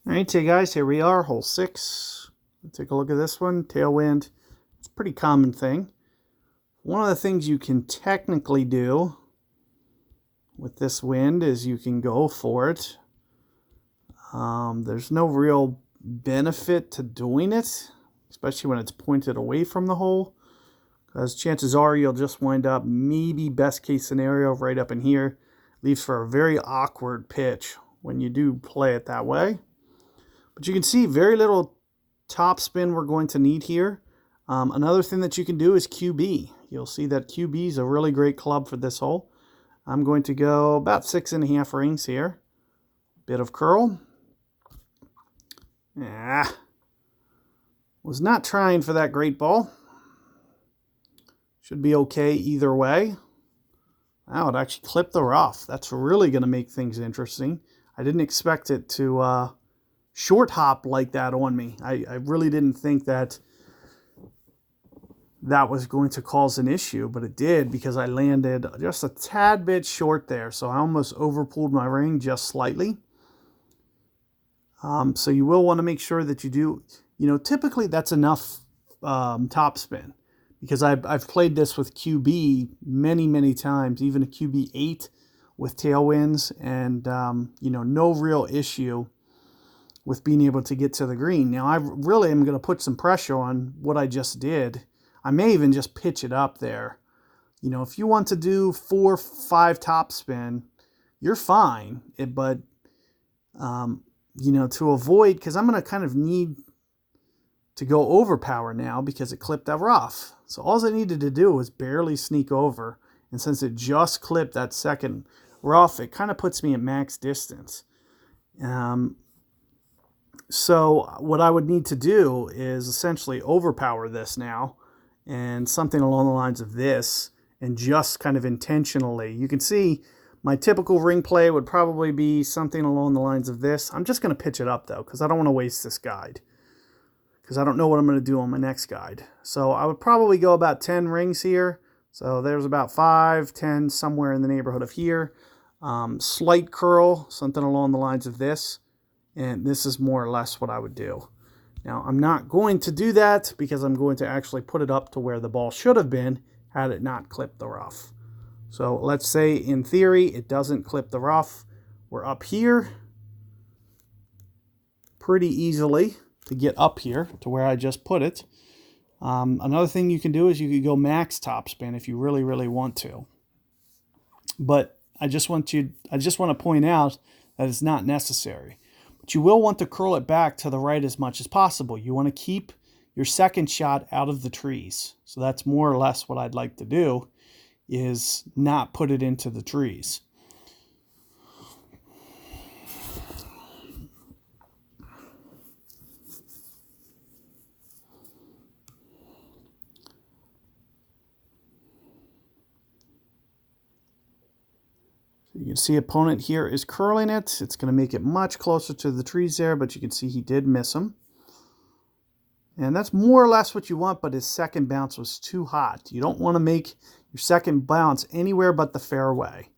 All right, so guys, here we are, hole 6. Let's take a look at this one. Tailwind. It's a pretty common thing. One of the things you can technically do with this wind is you can go for it. There's no real benefit to doing it, especially when it's pointed away from the hole, because chances are you'll just wind up, maybe best case scenario, right up in here. Leaves for a very awkward pitch when you do play it that way. But you can see very little top spin we're going to need here. Another thing that you can do is QB. You'll see that QB is a really great club for this hole. I'm going to go about 6.5 rings here. Bit of curl. Was not trying for that great ball. Should be okay either way. Wow, it actually clipped the rough. That's really going to make things interesting. I didn't expect it to short hop like that on me. I really didn't think that was going to cause an issue, but it did, because I landed just a tad bit short there. So I almost overpulled my ring just slightly. So you will want to make sure that you do, typically that's enough top spin, because I've played this with QB many times, even a QB 8 with tailwinds, and no real issue with being able to get to the green. Now, I really am going to put some pressure on what I just did. I may even just pitch it up there. If you want to do 4, 5 top spin, you're fine. But, to avoid, because I'm going to kind of need to go overpower now because it clipped that rough. So all I needed to do was barely sneak over. And since it just clipped that second rough, it kind of puts me at max distance. So what I would need to do is essentially overpower this now, and something along the lines of this, and just kind of intentionally. You can see my typical ring play would probably be something along the lines of this. I'm just going to pitch it up though, because I don't want to waste this guide, because I don't know what I'm going to do on my next guide. So I would probably go about 10 rings here. So there's about 5, 10, somewhere in the neighborhood of here. Slight curl, something along the lines of this. And this is more or less what I would do. Now, I'm not going to do that because I'm going to actually put it up to where the ball should have been had it not clipped the rough. So let's say in theory it doesn't clip the rough. We're up here pretty easily to get up here to where I just put it. Another thing you can do is you could go max top spin if you really want to. But I just want to point out that it's not necessary. But you will want to curl it back to the right as much as possible. You want to keep your second shot out of the trees. So that's more or less what I'd like to do, is not put it into the trees. You can see opponent here is curling it. It's going to make it much closer to the trees there, but you can see he did miss them. And that's more or less what you want, but his second bounce was too hot. You don't want to make your second bounce anywhere but the fairway.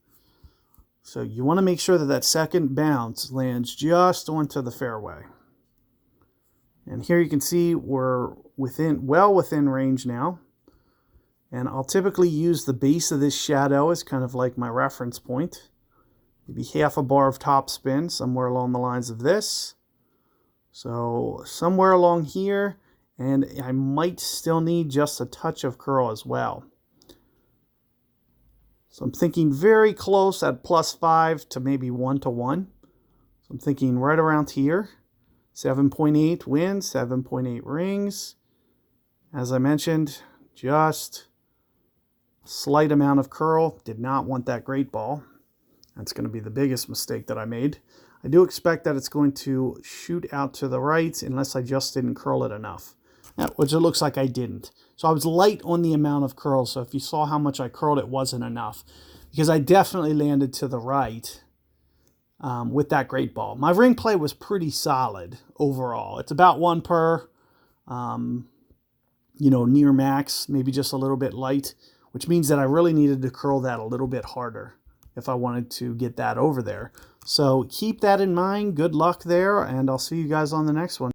So you want to make sure that that second bounce lands just onto the fairway. And here you can see we're well within range now. And I'll typically use the base of this shadow as kind of like my reference point. Maybe half a bar of top spin, somewhere along the lines of this. So somewhere along here, and I might still need just a touch of curl as well. So I'm thinking very close at +5 to maybe 1 to 1. So I'm thinking right around here. 7.8 wins, 7.8 rings. As I mentioned, just slight amount of curl. Did not want that great ball. That's going to be the biggest mistake that I made. I do expect that it's going to shoot out to the right unless I just didn't curl it enough, which it looks like I didn't. So I was light on the amount of curl. So if you saw how much I curled, it wasn't enough, because I definitely landed to the right with that great ball. My ring play was pretty solid overall. It's about 1 per, near max, maybe just a little bit light, which means that I really needed to curl that a little bit harder if I wanted to get that over there. So keep that in mind. Good luck there, and I'll see you guys on the next one.